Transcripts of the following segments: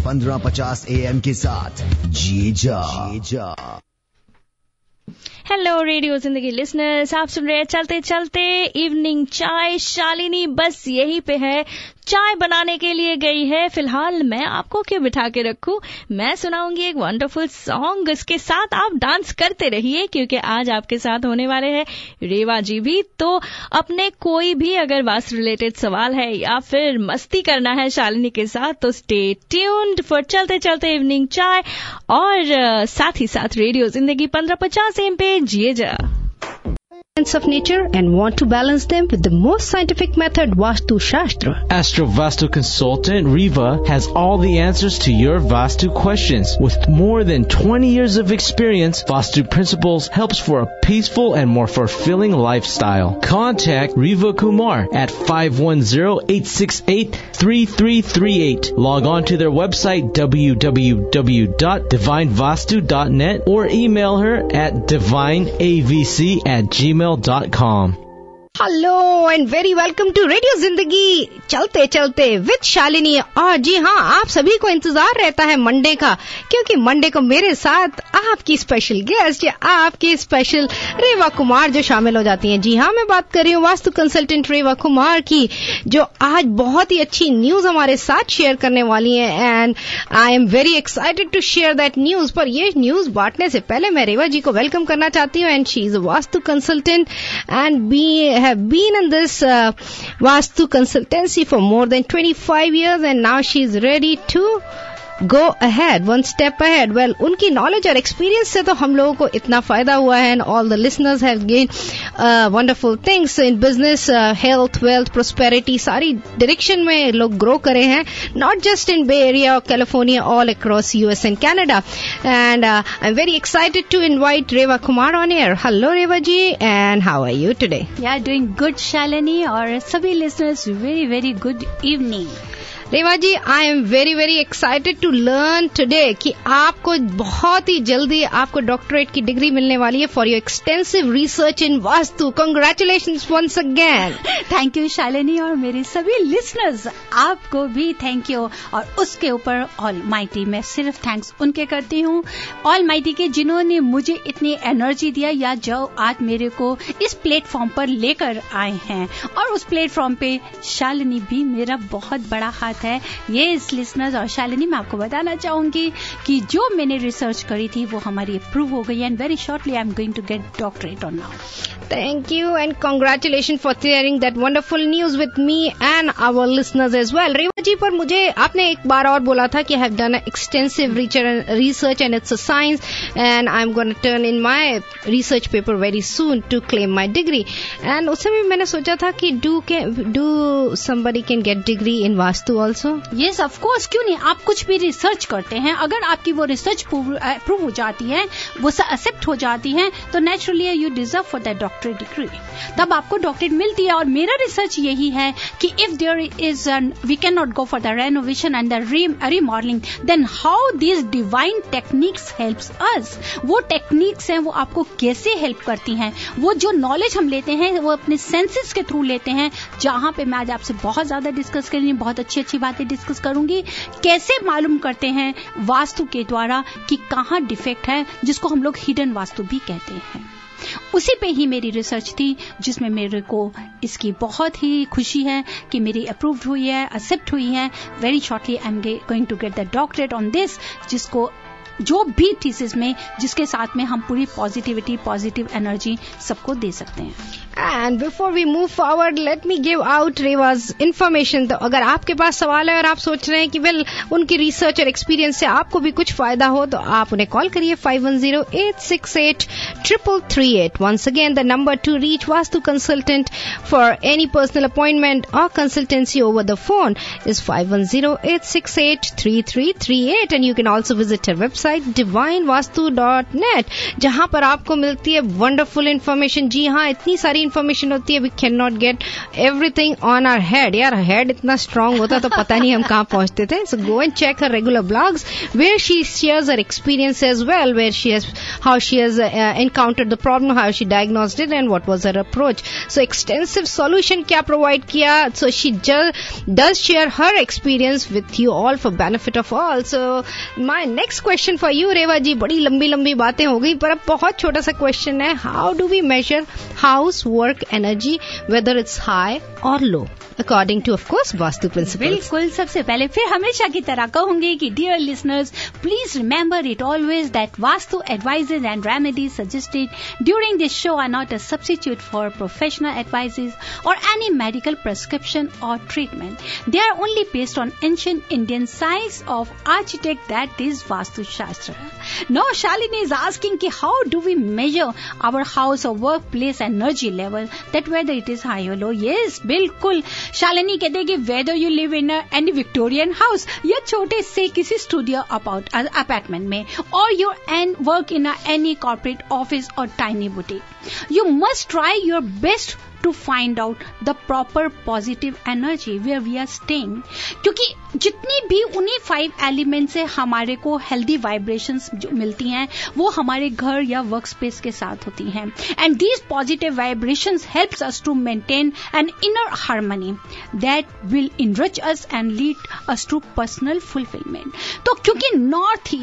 15:50 AM के साथ जिए जा। हेलो रेडियो जिंदगी लिसनर्स, आप सुन रहे हैं चलते चलते इवनिंग चाय। शालिनी बस यहीं पे है, चाय बनाने के लिए गई है। फिलहाल मैं आपको क्यों बिठा के रखूं, मैं सुनाऊंगी एक वंडरफुल सॉन्ग, उसके साथ आप डांस करते रहिए क्योंकि आज आपके साथ होने वाले हैं रेवा जी भी। तो अपने कोई भी अगर वास्तु रिलेटेड सवाल है या फिर मस्ती करना है शालिनी के साथ तो स्टे ट्यून्ड फॉर चलते चलते इवनिंग चाय, और साथ ही साथ रेडियो जिंदगी 15:50 AM पे जिए जा। Of nature and want to balance them with the most scientific method, Vastu Shastra. Astro Vastu consultant Riva has all the answers to your Vastu questions. With more than 20 years of experience, Vastu Principles helps for a peaceful and more fulfilling lifestyle. Contact Riva Kumar at 510-868-3338. Log on to their website www.divinevastu.net or email her at divineavc@gmail.com. Hello and very welcome to radio Zindagi चलते चलते with Shalini. और जी हाँ, आप सभी को इंतजार रहता है मंडे का, क्योंकि मंडे को मेरे साथ आपकी स्पेशल गेस्ट या आपकी स्पेशल रेवा कुमार जो शामिल हो जाती हैं। जी हाँ, मैं बात कर रही हूँ वास्तु कंसल्टेंट रेवा कुमार की, जो आज बहुत ही अच्छी न्यूज हमारे साथ शेयर करने वाली है। And I am very excited to share that news. पर ये न्यूज बांटने से पहले मैं रेवा जी को वेलकम करना चाहती हूँ। And she is a vastu consultant and have been in this Vastu consultancy for more than 25 years, and now she's ready to go ahead, one step ahead. Well, उनकी knowledge और experience से तो हम लोगों को इतना फायदा हुआ है, and all the listeners have gained wonderful things in business, health, wealth, prosperity, सारी direction में लोग grow करे हैं, not just in Bay Area or California, all across US and Canada. And I'm very excited to invite Reva Kumar on air. Hello Reva ji, and how are you today? Yeah, doing good Shalini, और सभी listeners very very good evening. Reva ji, I am very very excited to learn today कि आपको बहुत ही जल्दी आपको doctorate की degree मिलने वाली है for your extensive research in vastu. Congratulations once again. Thank you Shalini, और मेरे सभी लिसनर्स आपको भी थैंक यू। और उसके ऊपर ऑल माइटी, मैं सिर्फ थैंक्स उनके करती हूँ, ऑल माइटी के जिन्होंने मुझे इतनी एनर्जी दिया या जो आज मेरे को इस प्लेटफॉर्म पर लेकर आए हैं। और उस प्लेटफॉर्म पे शालिनी भी मेरा बहुत बड़ा हाथ है। ये इस लिसनर्स और शालिनी, मैं आपको बताना चाहूंगी कि जो मैंने रिसर्च करी थी वो हमारी अप्रूव हो गई है, and very shortly I am going to get doctorate on now. Thank you and congratulations for sharing that wonderful news with me and our listeners as well. रेवा जी, पर मुझे आपने एक बार और बोला था कि I have done an extensive research and it's a science and I'm going to turn in my research paper very soon to claim my degree. And उस समय मैंने सोचा था कि do somebody can get degree in Vastu also? Yes, of course, क्यों नहीं। आप कुछ भी रिसर्च करते हैं, अगर आपकी वो रिसर्च अप्रूव हो जाती है, वो एक्सेप्ट हो जाती है, तो naturally you deserve for that doctorate degree, तब आपको डॉक्टरेट मिलती है। और मेरा रिसर्च यही है कि if there is we can not go for the renovation and the remodelling, then how these divine techniques helps us. वो टेक्निक्स हैं, वो आपको कैसे हेल्प करती हैं, वो जो नॉलेज हम लेते हैं वो अपने सेंसेस के थ्रू लेते हैं, जहां पे मैं आज आपसे बहुत ज्यादा डिस्कस करूंगी, बहुत अच्छी अच्छी बातें डिस्कस करूंगी। कैसे मालूम करते हैं वास्तु के द्वारा कि कहाँ डिफेक्ट है, जिसको हम लोग हिडन वास्तु भी कहते हैं। उसी पे ही मेरी रिसर्च थी, जिसमें मेरे को इसकी बहुत ही खुशी है कि मेरी अप्रूव्ड हुई है, एक्सेप्ट हुई है। Very shortly I am going to get the doctorate on this, जिसको जो भी थीसिस में, जिसके साथ में हम पूरी पॉजिटिविटी, पॉजिटिव एनर्जी सबको दे सकते हैं। And before we move forward, let me give out Reva's information. तो अगर आपके पास सवाल है और आप सोच रहे हैं कि वेल उनकी रिसर्च और एक्सपीरियंस से आपको भी कुछ फायदा हो, तो आप उन्हें कॉल करिए 510-868-3338. Once again, the number to reach Vastu Consultant for any personal appointment or consultancy over the phone is 510-868-3338. And you can also visit her website divinevastu.net, जहां पर आपको मिलती है वंडरफुल इंफॉर्मेशन। जी हाँ, इतनी सारी इन्फॉर्मेशन होती है. We can not get everything on our head. यार हेड इतना स्ट्रांग होता तो पता नहीं हम कहाँ पहुंचते थे. So go and check her regular blogs where she shares her experience as well, where she has how she has encountered the problem, how she diagnosed it and what was her approach. So extensive solution क्या provide किया. So she does share her experience with you all for benefit of all. So my next question for you रेवा जी, बड़ी लंबी लंबी बातें हो गई पर अब बहुत छोटा सा क्वेश्चन है. How do we measure housework energy, whether it's high or low, according to of course vastu principles? बिल्कुल. सबसे पहले फिर हमेशा की तरह कहूंगी कि dear listeners, please remember it always that Vastu advices and remedies suggested during this show are not a substitute for professional advices or any medical prescription or treatment. They are only based on ancient Indian science of architect, that is Vastu Shastra. Now Shalini is asking ki how do we measure our house or workplace energy level, that whether it is high or low. Yes, बिल्कुल. Shalini कहते हैं कि whether you live in any Victorian house या छोटे से किसी studio apartment में, or you work in any corporate office or tiny boutique, you must try your best to find out the proper positive energy where we are staying. क्योंकि जितनी भी उन्हीं 5 element से हमारे को हेल्दी वाइब्रेशंस जो मिलती हैं वो हमारे घर या वर्क स्पेस के साथ होती हैं. And these positive vibrations helps us to maintain an inner harmony that will enrich us and lead us to personal fulfilment. तो क्योंकि नॉर्थ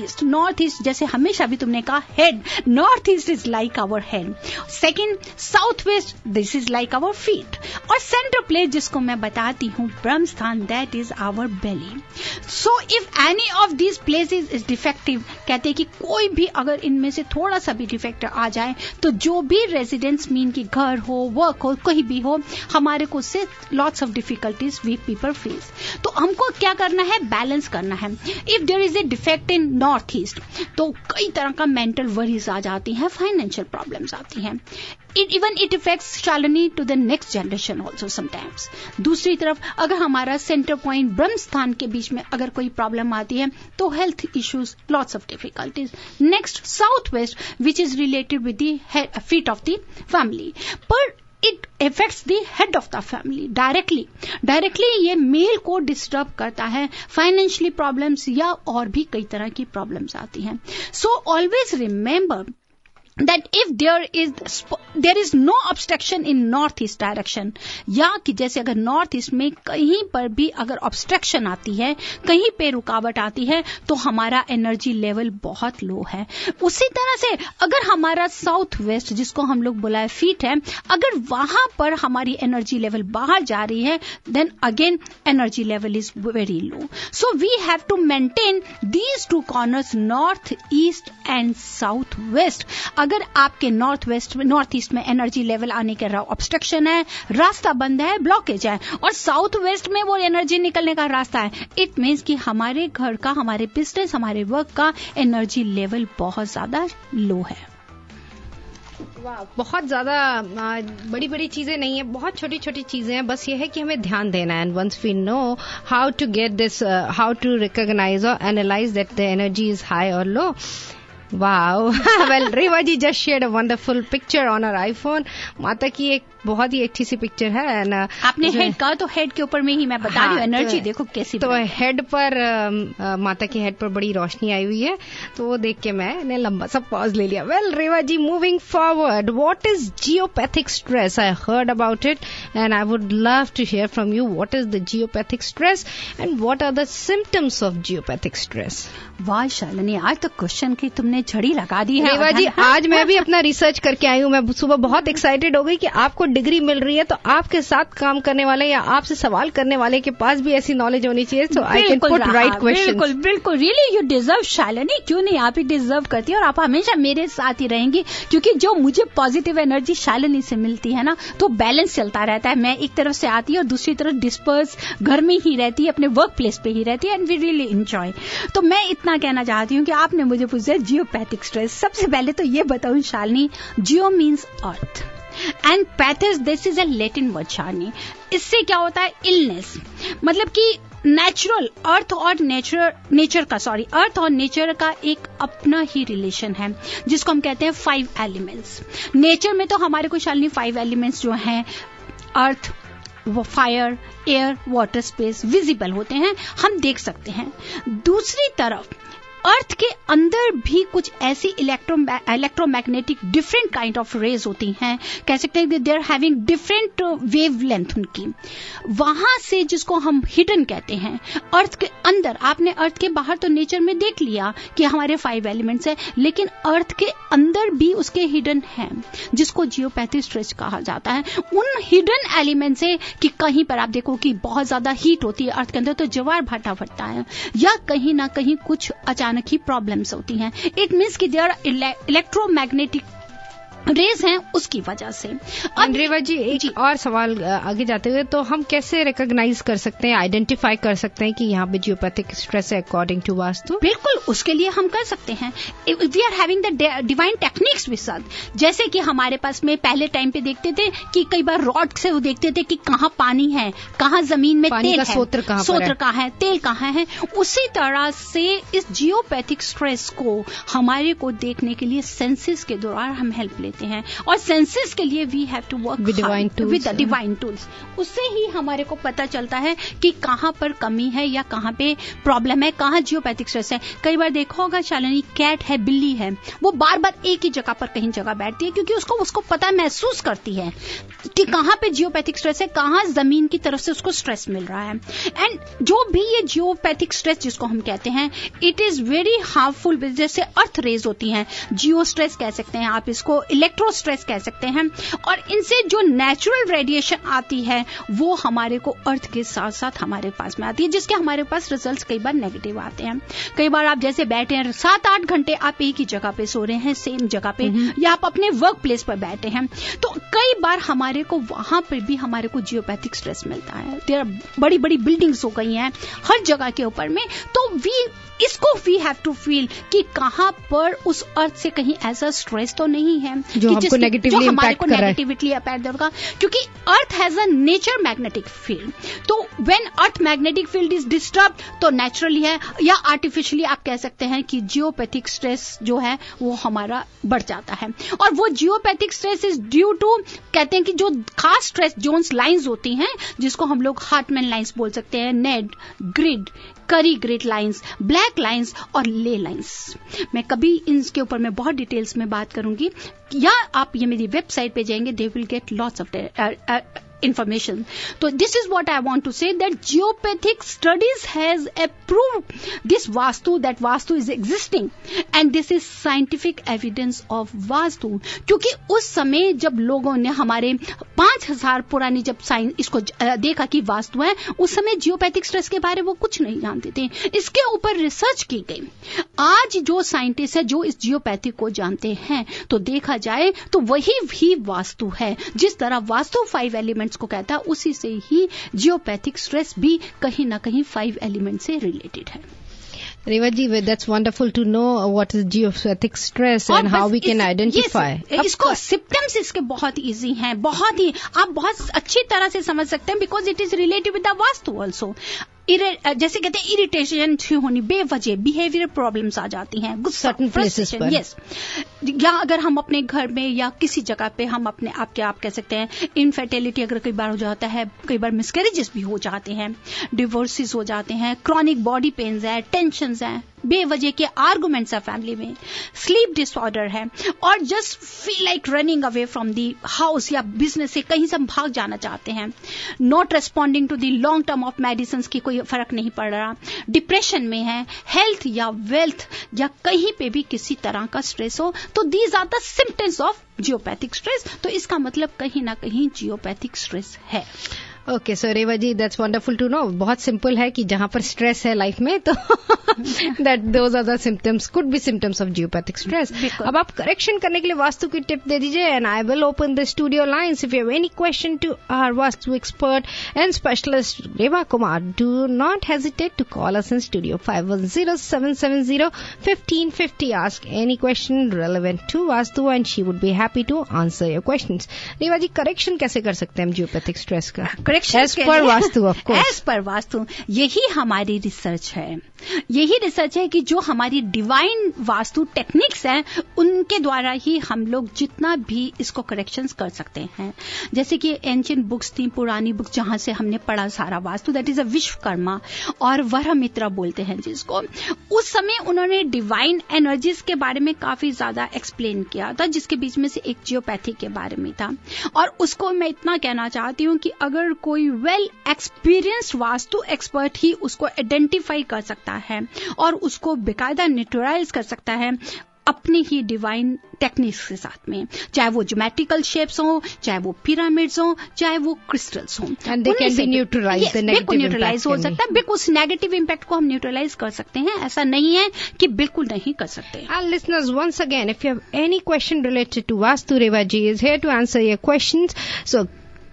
ईस्ट जैसे हमेशा भी तुमने कहा head, north east is like our head. Second, south west this is like our feet. और centre place जिसको मैं बताती हूँ Brahmasthan, that is our belly. So if any of these places is defective, कहते हैं कि कोई भी अगर इनमें से थोड़ा सा भी डिफेक्ट आ जाए तो जो भी रेजिडेंस मीन कि घर हो, वर्क हो, कहीं भी हो, हमारे को उससे lots of difficulties we people face. तो हमको क्या करना है, बैलेंस करना है. If there is a defect in north east तो कई तरह का मेंटल वरीज आ जाती हैं, फाइनेंशियल प्रॉब्लम्स आती हैं. It affects Shalini to the next generation also sometimes. दूसरी तरफ अगर हमारा सेंटर पॉइंट ब्रह्म स्थान के बीच में अगर कोई प्रॉब्लम आती है तो health issues, lots of difficulties. Next, south west which is related with the feet of the family, पर it affects the head of the family directly ये मेल को डिस्टर्ब करता है. फाइनेंशियली प्रॉब्लम्स या और भी कई तरह की प्रॉब्लम्स आती हैं. So always remember that if there is no obstruction in north east direction, या कि जैसे अगर नॉर्थ ईस्ट में कहीं पर भी अगर ऑब्स्ट्रक्शन आती है, कहीं पे रुकावट आती है तो हमारा एनर्जी लेवल बहुत लो है. उसी तरह से अगर हमारा साउथ वेस्ट जिसको हम लोग बुलाए फीट है, अगर वहां पर हमारी एनर्जी लेवल बाहर जा रही है then again energy level is very low. So we have to maintain these 2 corners, north east and south west. अगर आपके नॉर्थ ईस्ट में एनर्जी लेवल आने का ऑब्स्ट्रक्शन है, रास्ता बंद है, ब्लॉकेज है, और साउथ वेस्ट में वो एनर्जी निकलने का रास्ता है, इट मीन्स कि हमारे घर का, हमारे बिजनेस, हमारे वर्क का एनर्जी लेवल बहुत ज्यादा लो है. बहुत ज्यादा बड़ी बड़ी चीजें नहीं है, बहुत छोटी छोटी चीजें हैं. बस ये है कि हमें ध्यान देना है. And once we know how to get this, how to recognize और analyze that the energy is high और low. Wow. Well, Reva ji just shared a wonderful picture on her iPhone. माता की एक बहुत ही अच्छी सी पिक्चर है. And आपने head कहा तो हेड के ऊपर में ही मैं बता रही हूँ एनर्जी देखो कैसी. तो हेड पर माता की हेड पर बड़ी रोशनी आई हुई है, तो वो देख के मैंने लंबा सा पॉज ले लिया. Well Reva ji, moving forward, what is geopathic stress? I heard about it and I would love to hear from you. What is the geopathic stress and what are the symptoms of geopathic stress? वाह शालिनी, आज तो question की तुमने झड़ी लगा दी है. रेवा जी, आज मैं भी अपना रिसर्च करके आई हूँ. मैं सुबह बहुत एक्साइटेड हो गई कि आपको डिग्री मिल रही है तो आपके साथ काम करने वाले या आपसे सवाल करने वाले के पास भी ऐसी नॉलेज होनी चाहिए. So I can put right question. बिल्कुल रियली यू डिजर्व शालिनी. क्यों नहीं, आप ही डिजर्व करती है और आप हमेशा मेरे साथ ही रहेंगी, क्योंकि जो मुझे पॉजिटिव एनर्जी शालिनी से मिलती है ना, तो बैलेंस चलता रहता है. मैं एक तरफ से आती है और दूसरी तरफ डिस्पर्स घर में ही रहती है, अपने वर्क प्लेस पे ही रहती है, एंड वी रियली एंजॉय. तो मैं इतना कहना चाहती हूँ कि आपने मुझे पूछा जियोपैथिक स्ट्रेस. सबसे पहले तो ये बताऊं Shalini, geo means earth and pathos this is a Latin word Shalini. इससे क्या होता है, इलनेस, मतलब कि नेचुरल अर्थ और नेचर का एक अपना ही रिलेशन है जिसको हम कहते हैं 5 एलिमेंट्स। नेचर में तो हमारे को शालिनी 5 एलिमेंट्स जो हैं अर्थ, वो fire, air, water, space visible होते हैं, हम देख सकते हैं। दूसरी तरफ अर्थ के अंदर भी कुछ ऐसी electromagnetic different kind of rays होती हैं, कह सकते हैं कि they are having different wavelength उनकी, वहां से जिसको हम हिडन कहते हैं। अर्थ के अंदर, आपने अर्थ के बाहर तो नेचर में देख लिया कि हमारे 5 एलिमेंट्स हैं, लेकिन अर्थ के अंदर भी उसके हिडन हैं जिसको जियोपैथिक स्ट्रेस कहा जाता है। उन हिडन एलिमेंट से कि कहीं पर आप देखो कि बहुत ज्यादा हीट होती है अर्थ के अंदर तो ज्वार भाटा फटता है, या कहीं ना कहीं कुछ अचानक ही प्रॉब्लम्स होती हैं। इट मीन्स कि देयर इलेक्ट्रोमैग्नेटिक रेज हैं उसकी वजह से। अब रेवा जी एक और सवाल आगे जाते हुए, तो हम कैसे रिकॉग्नाइज कर सकते हैं, आइडेंटिफाई कर सकते हैं कि यहाँ पे जियोपैथिक स्ट्रेस है अकॉर्डिंग टू वास्तु? बिल्कुल, उसके लिए हम कर सकते हैं। We are having the divine techniques with us. जैसे कि हमारे पास में पहले टाइम पे देखते थे कि कई बार रॉड से वो देखते थे कि कहाँ पानी है, कहाँ जमीन में तेल है, सोत्र कहाँ है, तेल कहाँ है। उसी तरह से इस जियोपैथिक स्ट्रेस को हमारे को देखने के लिए सेंसेस के द्वारा हम हेल्प लेते हैं, और सेंसेस के लिए we have to work with divine tools. उससे ही हमारे को पता चलता है कि कहाँ पर कमी है या कहाँ पे प्रॉब्लम है, कहाँ जियोपैथिक स्ट्रेस है। कई बार देखा होगा शालिनी, कैट है, बिल्ली है, वो बार बार एक ही जगह पर कहीं जगह बैठती है क्योंकि उसको पता महसूस करती है कि कहाँ पे जियोपैथिक स्ट्रेस है, कहाँ जमीन की तरफ से उसको स्ट्रेस मिल रहा है। एंड जो भी ये जियोपैथिक स्ट्रेस जिसको हम कहते हैं, इट इज वेरी हार्मफुल। जैसे अर्थ रेज होती हैं, जियो स्ट्रेस कह सकते हैं आप इसको, इलेक्ट्रो स्ट्रेस कह सकते हैं, और इनसे जो नेचुरल रेडिएशन आती है वो हमारे को अर्थ के साथ साथ हमारे पास में आती है, जिसके हमारे पास रिजल्ट्स कई बार नेगेटिव आते हैं। कई बार आप जैसे बैठे हैं 7-8 घंटे आप एक ही जगह पे सो रहे हैं, सेम जगह पे, या आप अपने वर्क प्लेस पर बैठे हैं, तो कई बार हमारे को वहां पर भी हमारे को जियोपैथिक स्ट्रेस मिलता है। बड़ी बड़ी बिल्डिंग्स हो गई हैं हर जगह के ऊपर में, तो वी हैव टू फील कि कहाँ पर उस अर्थ से कहीं ऐसा स्ट्रेस तो नहीं है जो हमको नेगेटिवली इम्पैक्ट कर रहा है, क्योंकि earth has a nature magnetic field. तो when earth magnetic field is disturb तो नेचुरली है या आर्टिफिशियली आप कह सकते हैं कि जियोपैथिक स्ट्रेस जो है वो हमारा बढ़ जाता है। और वो geopathic stress is due to, कहते हैं कि जो खास स्ट्रेस जोन्स लाइंस होती हैं जिसको हम लोग हार्टमैन लाइंस बोल सकते हैं, नेड, ग्रिड, करी ग्रिड लाइंस, ब्लैक लाइंस और ले लाइंस। मैं कभी इनके ऊपर मैं बहुत डिटेल्स में बात करूंगी, या आप ये मेरी वेबसाइट पे जाएंगे, they will get lots of information. So this is what I want to say, that geopathic studies has approved this Vastu, that Vastu is existing, and this is scientific evidence of Vastu. क्योंकि उस समय जब लोगों ने हमारे 5000 पुरानी जब science इसको देखा कि वास्तु है, उस समय जियोपैथिक स्ट्रेस के बारे में वो कुछ नहीं जानते थे, इसके ऊपर रिसर्च की गई। आज जो साइंटिस्ट है जो इस जियोपैथिक को जानते हैं, तो देखा जाए तो वही भी वास्तु है। जिस तरह वास्तु 5 एलिमेंट्स को कहता है, उसी से ही जियोपैथिक स्ट्रेस भी कहीं ना कहीं 5 एलिमेंट से रिलेटेड है। रेवा जी, that's wonderful to know what is geopathic stress and how we can identify. इसको सिम्टम्स इसके बहुत इजी हैं, बहुत ही आप बहुत अच्छी तरह से समझ सकते हैं, because it is related with the vastu also. जैसे कहते हैं इरिटेशन होनी, बेवजह बिहेवियर प्रॉब्लम्स आ जाती हैं सर्टेन प्लेसेस पर। यस, या अगर हम अपने घर में या किसी जगह पे हम अपने आप कह सकते हैं इनफर्टिलिटी अगर कई बार हो जाता है, कई बार मिसकैरेजेस भी हो जाते हैं, डिवोर्सेस हो जाते हैं, क्रॉनिक बॉडी पेन्स है, टेंशन है, बेवजह के आर्गुमेंट्स है फैमिली में, स्लीप डिसऑर्डर है, और just feel like running away from the house या बिजनेस से कहीं से हम भाग जाना चाहते हैं, not responding to the long term of medicine की कोई फर्क नहीं पड़ रहा, डिप्रेशन में है, हेल्थ या वेल्थ या कहीं पे भी किसी तरह का स्ट्रेस हो, तो these are the symptoms of geopathic stress. तो इसका मतलब कहीं ना कहीं जियोपैथिक स्ट्रेस है। Okay, so Reva ji, that's wonderful to know. बहुत सिंपल है कि जहां पर स्ट्रेस है लाइफ में, तो that those are the symptoms, could be symptoms of geopathic stress. अब आप करेक्शन करने के लिए वास्तु की टिप दे दीजिए, and I will open the studio lines if you have any question to our Vastu expert and specialist Reva Kumar. Do not hesitate to call us in studio 510-770-1550. Ask any question relevant to Vastu and she would be happy to answer your questions. Reva ji, correction कैसे कर सकते हैं हम geopathic stress का? Correction as per Vastu, of course, as per vastu. यही हमारी research है, यही रिसर्च है कि जो हमारी डिवाइन वास्तु टेक्निक्स हैं उनके द्वारा ही हम लोग जितना भी इसको करेक्शंस कर सकते हैं। जैसे कि एंशिएंट बुक्स थी, पुरानी बुक्स जहां से हमने पढ़ा सारा vastu, that is a Vishwakarma और वरहमित्रा बोलते हैं जिसको। उस समय उन्होंने डिवाइन एनर्जीज के बारे में काफी ज्यादा एक्सप्लेन किया था, जिसके बीच में से एक जियोपैथी के बारे में था। और उसको मैं इतना कहना चाहती हूँ कि अगर कोई वेल एक्सपीरियंस्ड वास्तु एक्सपर्ट ही उसको आइडेंटिफाई कर सकता है और उसको बेकायदा न्यूट्रलाइज कर सकता है अपनी ही डिवाइन टेक्निक्स के साथ में, चाहे वो ज्योमेट्रिकल शेप्स हो, चाहे वो पिरामिड्स हो, चाहे वो क्रिस्टल्स हो, and they can be neutralize, बिल्कुल न्यूट्रलाइज हो सकता है, बिल्कुल उस नेगेटिव इम्पैक्ट को हम न्यूट्रलाइज कर सकते हैं। ऐसा नहीं है कि बिल्कुल नहीं कर सकते। And listeners, once again, if you have any question related to Vastu, Reva ji is here to answer your questions. So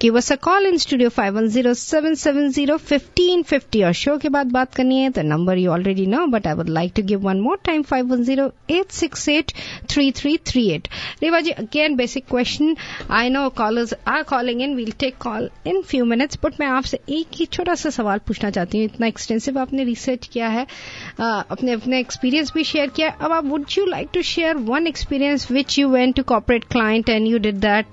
give us a call in studio 510-770-1550 और शो के बाद बात करनी है तो number you already know, but I would like to give one more time, 510-868-3338. Reva ji, again basic question. I know callers are calling in, we'll take call in few minutes, but मैं आपसे एक ही छोटा सा सवाल पूछना चाहती हूँ। इतना एक्सटेंसिव आपने रिसर्च किया है, अपने अपने एक्सपीरियंस भी शेयर किया, अब आप would you like to share one experience which you went to corporate client and you did that,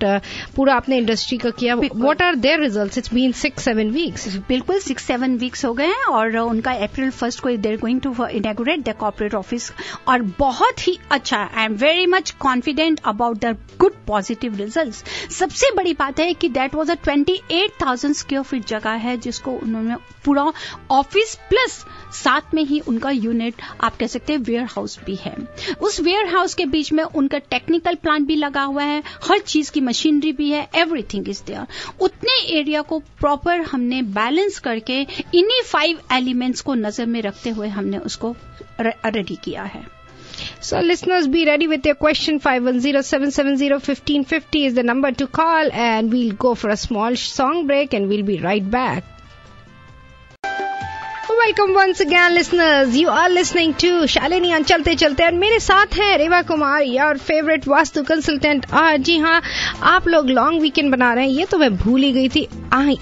पूरा आपने इंडस्ट्री का किया, what are their results? It's been 6-7 weeks. बिल्कुल 6-7 weeks हो गए हैं और उनका April 1st को they're going to inaugurate their corporate office और बहुत ही अच्छा, I am very much confident about the good positive results. सबसे बड़ी बात है कि that was a 28,000 square feet जगह है जिसको उन्होंने पूरा ऑफिस प्लस साथ में ही उनका यूनिट आप कह सकते हैं वेयर हाउस भी है। उस वेयर हाउस के बीच में उनका टेक्निकल प्लांट भी लगा हुआ है, हर चीज की मशीनरी भी है, एवरीथिंग इज देयर। उतने एरिया को प्रॉपर हमने बैलेंस करके इन्हीं 5 एलिमेंट्स को नजर में रखते हुए हमने उसको रेडी किया है। So listeners, be ready with your question. 510-770-1550 is the number to call and we'll go for a small song break and we'll be right back. Welcome once again, listeners. You are listening to Shalini on चलते चलते और मेरे साथ हैं Reva Kumar, your favourite vastu consultant. जी हाँ, आप लोग लॉन्ग वीकेंड बना रहे हैं, ये तो मैं भूल ही गई थी।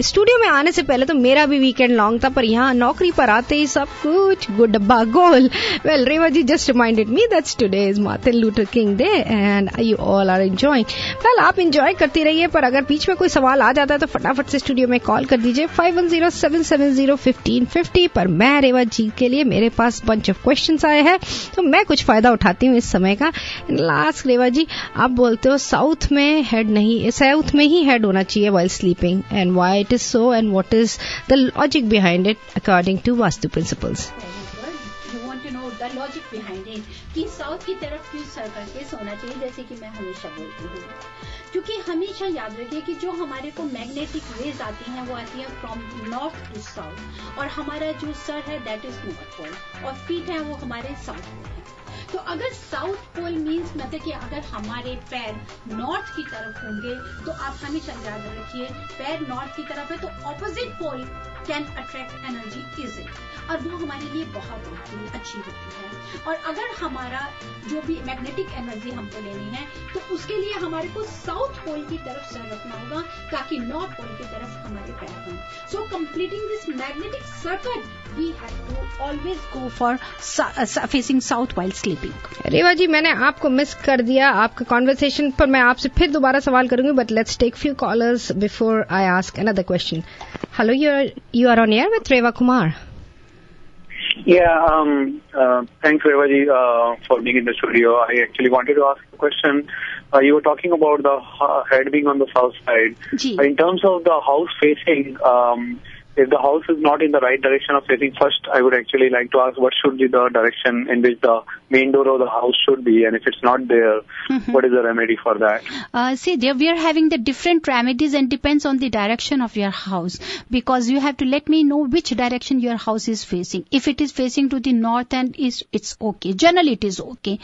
स्टूडियो में आने से पहले तो मेरा भी वीकेंड लॉन्ग था, पर यहाँ नौकरी पर आते ही सब कुछ गुडब्बा गोल। Well, Reva ji just reminded me that today is Martin Luther King day and you all are enjoying. Well, आप एंजॉय करती रहिए, पर अगर बीच में कोई सवाल आ जाता है तो फटाफट से स्टूडियो में कॉल कर दीजिए 510-770-1550 पर। मैं रेवा जी के लिए मेरे पास बंच ऑफ क्वेश्चंस आए हैं तो मैं कुछ फायदा उठाती हूँ इस समय का। लास्ट रेवा जी, आप बोलते हो साउथ में हेड नहीं, साउथ में ही हेड होना चाहिए while sleeping, and why it is so and what is the logic behind it according to Vastu principles? You want to know the logic behind it कि south की तरफ क्यों sir करके सोना चाहिए, जैसे कि मैं हमेशा बोलती हूँ, क्योंकि हमेशा याद रखिए कि जो हमारे को मैग्नेटिक रेज आती हैं वो आती है फ्रॉम नॉर्थ टू साउथ, और हमारा जो सर है दैट इज नॉर्थ पोल और फीट है वो हमारे साउथ पोल है। तो अगर साउथ पोल मीन्स मतलब कि अगर हमारे पैर नॉर्थ की तरफ होंगे तो आप हमेशा याद रखिए पैर नॉर्थ की तरफ है तो opposite pole can attract energy easily और वो हमारे लिए बहुत अच्छी होती है। और अगर हमारा जो भी मैग्नेटिक एनर्जी हमको लेनी है तो उसके लिए हमारे को साउथ पोल की तरफ सर रखना होगा ताकि नॉर्थ पोल की तरफ हमारे पैर हों। So completing this magnetic circle we have to always go for facing south while sleeping. Reva ji, मैंने आपको मिस कर दिया आपका कॉन्वर्सेशन, पर मैं आपसे फिर दोबारा सवाल करूंगी, but let's take few callers before I ask another question. Hello, you are on air with Reva Kumar. Yeah, thanks Reva ji for being in the studio. I actually wanted to ask a question. You were talking about the head being on the south side. In terms of the house facing, if the house is not in the right direction of facing, first I would actually like to ask what should be the direction in which the main door of the house should be, and if it's not there, what is the remedy for that? See, there we are having the different remedies and depends on the direction of your house, because you have to let me know which direction your house is facing. If it is facing to the north and east, it's okay. Generally it is okay.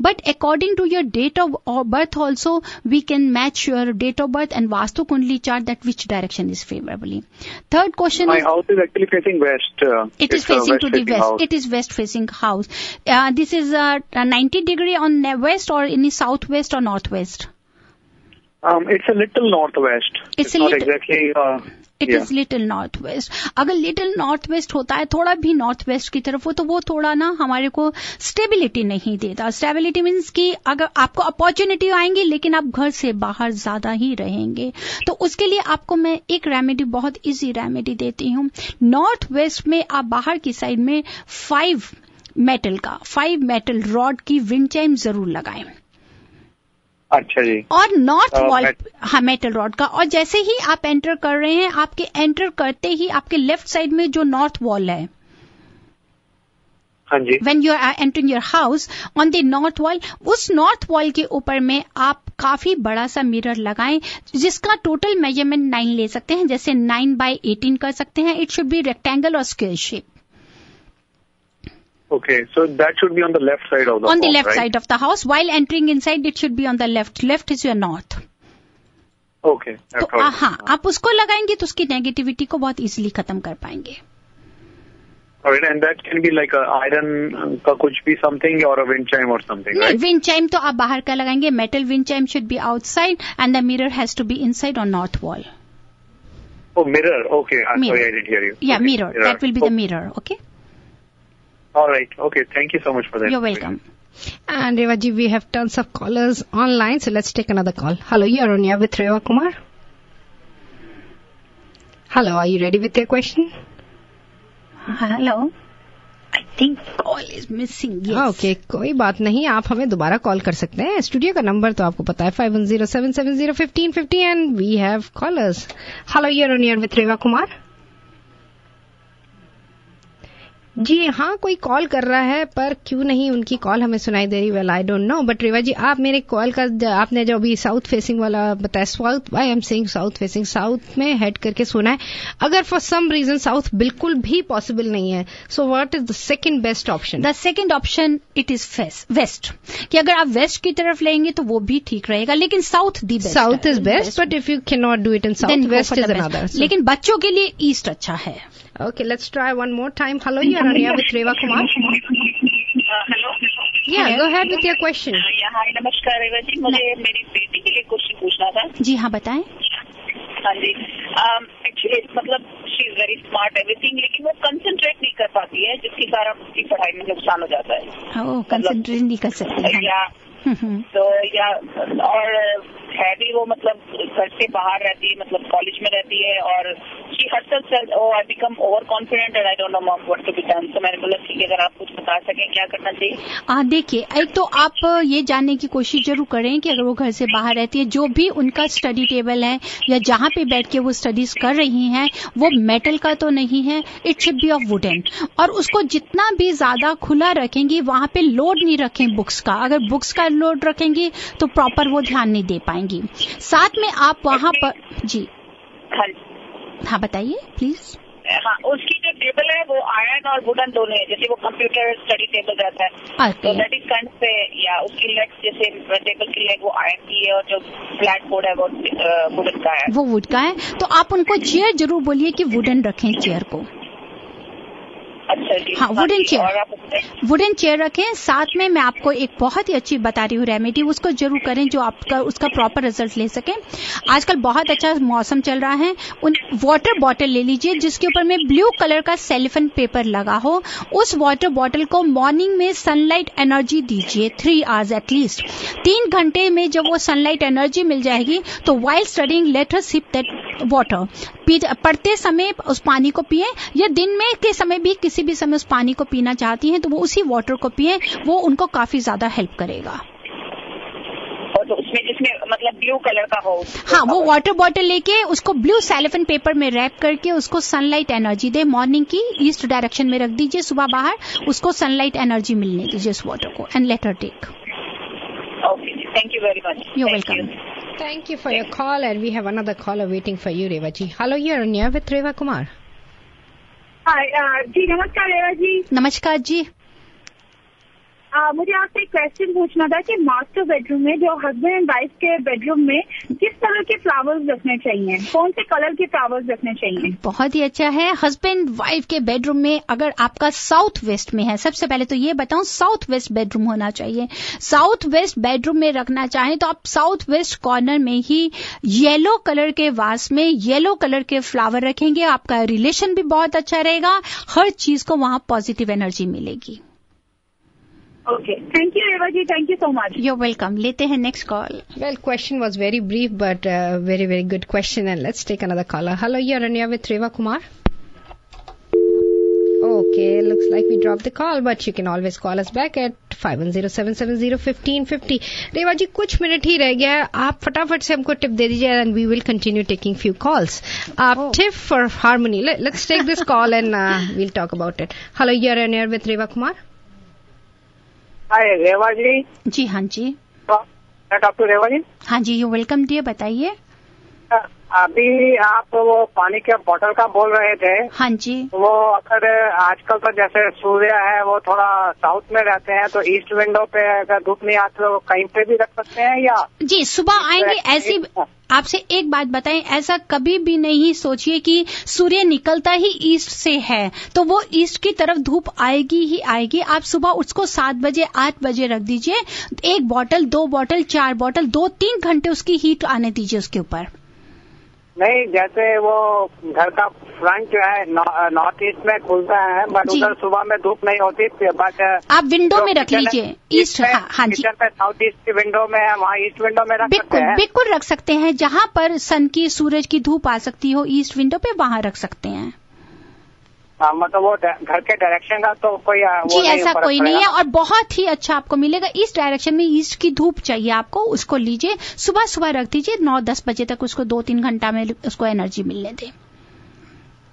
But according to your date of birth also, we can match your date of birth and Vastu Kundli chart that which direction is favorably. Third question. My house is actually facing west. It is facing to the west. House. It is west facing house. This is a 90 degree on west or in the southwest or northwest? It's a little northwest. It's not exactly it is little north west. अगर little north west होता है थोड़ा भी north west की तरफ हो तो वो थोड़ा ना हमारे को स्टेबिलिटी नहीं देता। स्टेबिलिटी मीन्स कि अगर आपको अपॉर्चुनिटी आएंगी लेकिन आप घर से बाहर ज्यादा ही रहेंगे। तो उसके लिए आपको मैं एक रेमेडी, बहुत इजी रेमेडी देती हूँ। नॉर्थ वेस्ट में आप बाहर की साइड में 5 मेटल रॉड की विंड चाइम जरूर लगाएं। अच्छा जी। और नॉर्थ वॉल, हाँ, मेटल रॉड का। और जैसे ही आप एंटर कर रहे हैं, आपके एंटर करते ही आपके लेफ्ट साइड में जो नॉर्थ वॉल है, हाँ जी, when you are entering your house on the north wall, उस नॉर्थ वॉल के ऊपर में आप काफी बड़ा सा मिरर लगाएं जिसका टोटल मेजरमेंट 9 ले सकते हैं, जैसे 9/18 कर सकते हैं। इट शुड बी रेक्टेंगल और square shape. Okay, so that should be on the left side of the on house, the left right? side of the house. While entering inside, it should be on the left. Left is your north. Okay. तो हाँ, आप उसको लगाएंगे तो उसकी negativity को बहुत easily खत्म कर पाएंगे। Alright, and that can be like a iron का कुछ भी something or a wind chime or something, नहीं, right? wind chime तो आप बाहर का लगाएंगे। metal wind chime should be outside and the mirror has to be inside on north wall. Oh, mirror. Okay, I'm Mirror. sorry, I didn't hear you. Yeah, Okay, mirror. That will be the mirror. Okay. All right. Okay. Thank you so much for that. You're welcome. And Reva ji, we have tons of callers online, so let's take another call. Hello, you're on air with Reva Kumar. Hello, are you ready with your question? Hello. I think call is missing. Yes. Okay, कोई बात नहीं, आप हमें दोबारा call कर सकते हैं। Studio का नंबर तो आपको पता है 5107701550 and we have callers. Hello, you're on air with Reva Kumar. जी हाँ, कोई कॉल कर रहा है पर क्यों नहीं उनकी कॉल हमें सुनाई दे रही। Well I don't know, but Reva ji आप मेरे कॉल का आपने जो अभी साउथ फेसिंग वाला बताया, south, I am saying south facing, south में हेड करके सुना है। अगर फॉर सम रीजन साउथ बिल्कुल भी पॉसिबल नहीं है, so what is the second best option? The second option it is west, कि अगर आप वेस्ट की तरफ लेंगे तो वो भी ठीक रहेगा, लेकिन south the best. South is best, but if you can not do it in south, west is another. लेकिन बच्चों के लिए ईस्ट अच्छा है। Okay, let's try one more time. Hello, you're on air with Reva Kumar. Hello. Yeah, go ahead with your question. Hi, नमस्कार रेवा जी, मुझे मेरी बेटी के लिए क्वेश्चन पूछना था। जी हाँ, बताएं। हाँ जी, एक्चुअली मतलब she is very smart everything, लेकिन वो कंसंट्रेट नहीं कर पाती है, जिसके कारण उसकी पढ़ाई में नुकसान हो जाता है। ओह, कंसंट्रेट नहीं कर सकती है। तो या और है भी वो मतलब घर से बाहर रहती है, मतलब कॉलेज में रहती है, और she herself said oh I become over confident and I don't know mom what to be done. तो मैंने बोला ठीक है, अगर आप कुछ बता सकें क्या करना चाहिए। देखिए, एक तो आप ये जानने की कोशिश जरूर करें कि अगर वो घर से बाहर रहती है, जो भी उनका स्टडी टेबल है या जहां पे बैठ के वो स्टडीज कर रही हैं वो मेटल का तो नहीं है, it should be of wooden. और उसको जितना भी ज्यादा खुला रखेंगी, वहां पे लोड नहीं रखें बुक्स का। अगर बुक्स का लोड रखेंगी तो प्रॉपर वो ध्यान नहीं दे पाएंगी। साथ में आप वहां पर जी हाँ बताइए प्लीज। हाँ, उसकी जो टेबल है वो आयरन और वुडन दोनों है, जैसे वो कंप्यूटर स्टडी टेबल रहता है, तो दैट इज काइंड से, या उसकी लेग्स जैसे टेबल की लेग वो आयरन की है और जो फ्लैट बोर्ड है वो वुडन का है। वो वुड का है, तो आप उनको चेयर जरूर बोलिए कि वुडन रखें चेयर को। अच्छा जी। हाँ, वुडन चेयर रखें। साथ में मैं आपको एक बहुत ही अच्छी बता रही हूँ रेमेडी, उसको जरूर करें जो आपका उसका प्रॉपर रिजल्ट ले सकें। आजकल बहुत अच्छा मौसम चल रहा है, वाटर बॉटल ले लीजिए जिसके ऊपर में ब्लू कलर का सेलिफन पेपर लगा हो। उस वाटर बॉटल को मॉर्निंग में सनलाइट एनर्जी दीजिए 3 आवर्स एटलीस्ट। 3 घंटे में जब वो सनलाइट एनर्जी मिल जाएगी तो while studying let her sip that water. पढ़ते समय उस पानी को पिए, या दिन में के समय भी किसी भी समय उस पानी को पीना चाहती हैं तो वो उसी वाटर को पिए, वो उनको काफी ज्यादा हेल्प करेगा। और तो उसमें जिसमें मतलब ब्लू कलर का हो, हाँ, वो वाटर बॉटल लेके उसको ब्लू सेलिफन पेपर में रैप करके उसको सनलाइट एनर्जी दे। मॉर्निंग की ईस्ट डायरेक्शन में रख दीजिए, सुबह बाहर उसको सनलाइट एनर्जी मिलने दीजिए इस वाटर को, and let her take. Okay, thank you very much. You're welcome. Thank you for your call, and we have another caller waiting for you, Reva ji. Hello, you're on air with Reva Kumar. Hi, जी नमस्कार रेवा जी। नमस्कार जी। मुझे आपसे एक question पूछना था कि master bedroom में, जो हस्बैंड एंड वाइफ के बेडरूम में, किस तरह के फ्लावर्स रखने चाहिए, कौन से कलर के फ्लावर्स रखने चाहिए? बहुत ही अच्छा है। हस्बैंड वाइफ के बेडरूम में अगर आपका साउथ वेस्ट में है, सबसे पहले तो ये बताऊं, साउथ वेस्ट बेडरूम होना चाहिए। साउथ वेस्ट बेडरूम में रखना चाहें तो आप साउथ वेस्ट कॉर्नर में ही येलो कलर के वास में येलो कलर के फ्लावर रखेंगे, आपका रिलेशन भी बहुत अच्छा रहेगा, हर चीज को वहां पॉजिटिव एनर्जी मिलेगी। Okay. Thank you, Reva ji. Thank you so much. You're welcome. लेते हैं next call. Well, question was very brief, but very, very good question. And let's take another caller. Hello, you're on air with Reva Kumar. Okay, looks like we dropped the call, but you can always call us back at 510-770-1550. रेवा जी, कुछ minute ही रह गया है, आप फटाफट से हमको tip दे दीजिए and we will continue taking few calls. Tip for harmony. Let's take this call and we'll talk about it. Hello, you're on air with Reva Kumar. हाय रेवा जी। जी हाँ जी। डॉक्टर रेवा जी। हाँ जी, यू वेलकम डियर, बताइए। अभी आप वो पानी के बोतल का बोल रहे थे। हाँ जी। वो अगर आजकल तो जैसे सूर्य है वो थोड़ा साउथ में रहते हैं, तो ईस्ट विंडो पे अगर धूप नहीं आती तो कहीं पे भी रख सकते हैं या? जी, सुबह आएंगे ऐसी। आपसे एक बात बताएं, ऐसा कभी भी नहीं सोचिए कि सूर्य निकलता ही ईस्ट से है तो वो ईस्ट की तरफ धूप आएगी ही आएगी। आप सुबह उसको 7 बजे 8 बजे रख दीजिए, 1 बॉटल 2 बॉटल 4 बॉटल 2-3 घंटे उसकी हीट आने दीजिए उसके ऊपर। नहीं, जैसे वो घर का फ्रंट जो है नॉर्थ ईस्ट में खुलता है, बट उधर सुबह में धूप नहीं होती, बट आप विंडो में रख लीजिए ईस्ट। हाँ जी, पे साउथ ईस्ट की विंडो में है, वहाँ ईस्ट विंडो में रख सकते हैं। बिल्कुल रख सकते हैं, जहाँ पर सन की सूरज की धूप आ सकती हो ईस्ट विंडो पे, वहाँ रख सकते हैं। मतलब वो घर के डायरेक्शन का तो कोई जी ऐसा कोई नहीं है, और बहुत ही अच्छा आपको मिलेगा। ईस्ट डायरेक्शन में ईस्ट की धूप चाहिए आपको, उसको लीजिए, सुबह सुबह रख दीजिए, 9-10 बजे तक उसको 2-3 घंटा में उसको एनर्जी मिलने दें।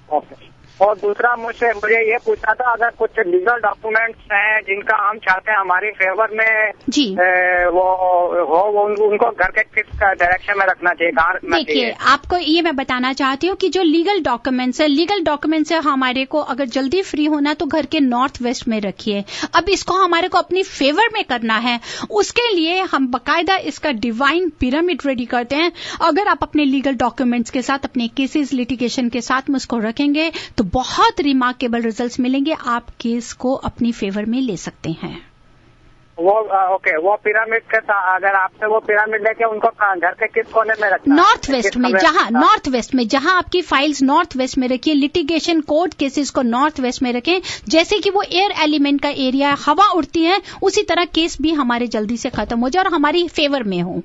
ओके। और दूसरा मुझे ये पूछना था, अगर कुछ लीगल डॉक्यूमेंट्स हैं जिनका हम चाहते हैं हमारे फेवर में जी वो हो, उनको घर के किस डायरेक्शन में रखना चाहिए, कहाँ रखना चाहिए? देखिए, आपको ये मैं बताना चाहती हूँ कि जो लीगल डॉक्यूमेंट्स है हमारे को अगर जल्दी फ्री होना तो घर के नॉर्थ वेस्ट में रखिए। अब इसको हमारे को अपनी फेवर में करना है, उसके लिए हम बकायदा इसका डिवाइन पिरामिड रेडी करते हैं। अगर आप अपने लीगल डॉक्यूमेंट्स के साथ, अपने केसेस लिटिगेशन के साथ में उसको रखेंगे तो बहुत रिमार्केबल रिजल्ट्स मिलेंगे, आप केस को अपनी फेवर में ले सकते हैं। वो ओके, वो पिरामिड के साथ अगर आपसे वो पिरामिड लेके उनको घर के किस कोने में रखना? नॉर्थ वेस्ट में, जहां आपकी फाइल्स नॉर्थ वेस्ट में रखिए, लिटिगेशन कोर्ट केसेस को नॉर्थ वेस्ट में रखें। जैसे कि वो एयर एलिमेंट का एरिया, हवा उड़ती है, उसी तरह केस भी हमारे जल्दी से खत्म हो जाए और हमारी फेवर में हो।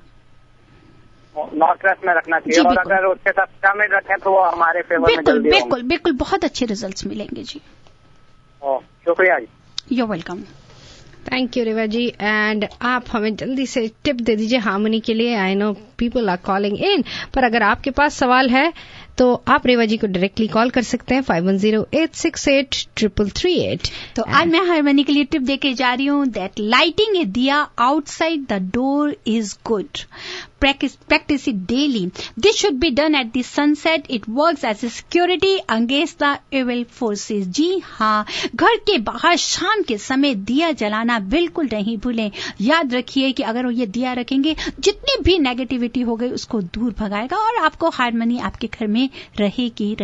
नॉर्थ वेस्ट में रखना चाहिए, और अगर उसके साथ पिरामिड रखें तो वो हमारे फेवर में जल्दी होंगे। बिल्कुल बहुत अच्छे रिजल्ट्स मिलेंगे जी। शुक्रिया जी। You welcome. Thank you Reva ji. And आप हमें जल्दी से टिप दे दीजिए हार्मनी के लिए। I know people are calling in, पर अगर आपके पास सवाल है तो आप रेवा जी को डायरेक्टली कॉल कर सकते हैं 510-868-3338। तो आज मैं हार्मनी के लिए टिप देके जा रही हूँ दैट लाइटिंग ए दिया outside the door is good. Practice it daily. This should be done at the sunset. It works as a security against the evil forces. जी हाँ, घर के बाहर शाम के समय दिया जलाना बिल्कुल नहीं भूलें। याद रखिए कि अगर ये दिया रखेंगे, जितनी भी नेगेटिविटी हो गई उसको दूर भगाएगा और आपको हार्मनी आपके घर में रहेगी।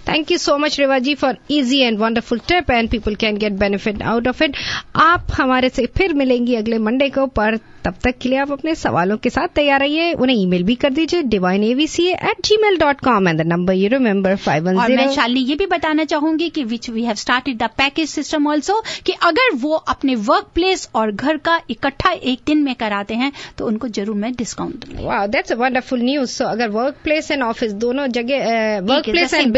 Thank you so much Reva ji for easy and wonderful tip and people can get benefit out of it. आप हमारे से फिर मिलेंगी अगले मंडे को, पर तब तक के लिए आप अपने सवालों के साथ तैयार रहिए। उन्हें ईमेल भी कर दीजिए divineavca@gmail.com and the number you remember 510। और मैं शालिनी ये भी बताना चाहूंगी कि which we have started the package system also, कि अगर वो अपने वर्क प्लेस और घर का इकट्ठा एक दिन में कराते हैं तो उनको जरूर मैं डिस्काउंट दूंगी। Wow, that's a wonderful news. So अगर वर्क प्लेस एंड ऑफिस दोनों जगह, work place and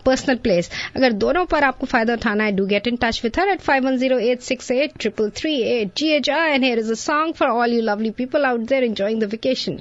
personal place, अगर दोनों पर आपको फायदा उठाना है, do get in touch with her at 510-868-3338 GHI, and here is a song for all you lovely people out there enjoying the vacation.